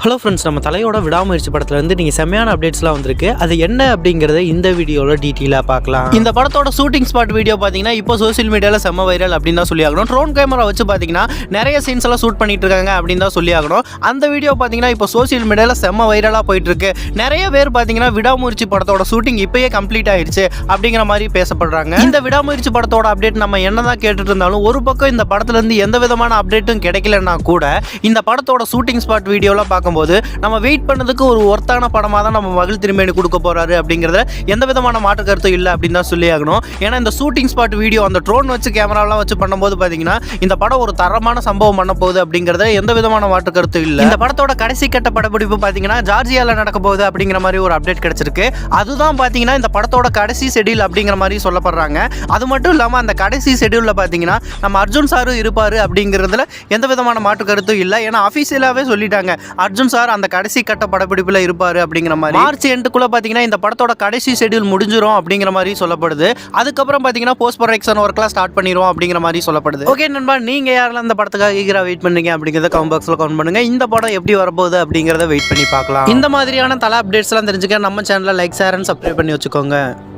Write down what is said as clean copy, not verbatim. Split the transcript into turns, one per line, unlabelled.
Hello friends, நம்ம தலையோட விடாமுயற்சி படத்துலேருந்து நீங்கள் செம்மையான அப்டேட்ஸ்லாம் வந்திருக்கு. அது என்ன அப்படிங்கிறத இந்த வீடியோவில் டீட்டெயிலாக பார்க்கலாம். இந்த படத்தோட ஷூட்டிங் ஸ்பாட் வீடியோ பார்த்தீங்கன்னா இப்போ சோசியல் மீடியாவில் செம்ம வைரல் அப்படின்னு தான் சொல்லி ஆகணும். ட்ரோன் கேமரா வச்சு பார்த்தீங்கன்னா நிறைய சீன்ஸ் எல்லாம் ஷூட் பண்ணிட்டு இருக்காங்க அப்படின்னு தான் சொல்லி ஆகணும். அந்த வீடியோ பார்த்தீங்கன்னா இப்போ சோசியல் மீடியாவில் செம்ம வைரலாக போயிட்டு இருக்கு. நிறைய பேர் பார்த்தீங்கன்னா விடாமுயற்சி படத்தோட ஷூட்டிங் இப்போயே கம்ப்ளீட் ஆயிடுச்சு அப்படிங்கிற மாதிரி பேசப்படுறாங்க. இந்த விடாமுயற்சி படத்தோட அப்டேட் நம்ம என்னதான் கேட்டுட்டு இருந்தாலும் ஒரு பக்கம் இந்த படத்துலேருந்து எந்த விதமான அப்டேட்டும் கிடைக்கலன்னா கூட இந்த படத்தோட ஷூட்டிங் ஸ்பாட் வீடியோலாம் பார்க்கும்போது நம்ம வெயிட் பண்ணதுக்கு ஒரு ஒர்த்தான படமாக தான் நம்ம மகிழ் திருமேனி கொடுக்க போறாரு அப்படிங்கிறத எந்த விதமான மாற்று கருத்தும் இல்லை அப்படின்னு தான் சொல்லி ஆகணும். ஏன்னா இந்த ஷூட்டிங் ஸ்பாட் வீடியோ அந்த ட்ரோன் வச்சு கேமராலாம் வச்சு பண்ணும்போது பார்த்தீங்கன்னா இந்த படம் ஒரு தரமான சம்பவம் பண்ண போகுது அப்படிங்கிறத எந்த விதமான மாற்று கருத்தும் இல்லை. இந்த படத்தோட கடைசி கட்ட படப்பிடிப்பு பார்த்தீங்கன்னா ஜார்ஜியாவில் நடக்க போகுது அப்படிங்கிற மாதிரி ஒரு அப்டேட் கிடைச்சிருக்கு. அதுதான் பார்த்தீங்கன்னா இந்த படத்தோட கடைசி ஷெட்யூல் அப்படிங்கிற மாதிரி சொல்லப்படுறாங்க. அது மட்டும் இல்லாமல் அந்த கடைசி ஷெட்யூலில் பார்த்தீங்கன்னா நம்ம அர்ஜுன் சாரும் இருப்பார் அப்படிங்கிறதுல எந்த விதமான மாற்று கருத்தும் இல்லை. ஏன்னா அஃபீஷியலாகவே சொல்லிட்டாங்க அர்ஜுன் சார் அந்த கடைசி கட்ட படப்பிடிப்பில் இருப்பார் அப்படிங்கிற மாதிரி. மார்ச் எண்டுக்குள்ள பார்த்தீங்கன்னா இந்த படத்தோட கடைசி ஷெட்யூல் முடிஞ்சிரும் அப்படிங்கிற மாதிரி சொல்லப்படுது. அதுக்கப்புறம் பார்த்தீங்கன்னா போஸ்ட் ப்ரொடக்ஷன் ஒர்க்லாம் ஸ்டார்ட் பண்ணிடுவோம் அப்படிங்கிற மாதிரி சொல்லப்படுது. ஓகே நண்பா, நீங்க யாரெல்லாம் இந்த படத்துக்காக ஈகரா வெயிட் பண்ணீங்க அப்படிங்கிறத கமெண்ட் பாக்ஸ்ல கமெண்ட் பண்ணுங்க. இந்த படம் எப்படி வரப்போகுது அப்படிங்கிறத வெயிட் பண்ணி பார்க்கலாம். இந்த மாதிரியான தல அப்டேட்ஸ்லாம் தெரிஞ்சுக்க நம்ம சேனலை லைக், ஷேர் அண்ட் சப்ஸ்கிரைப் பண்ணி வச்சுக்கோங்க.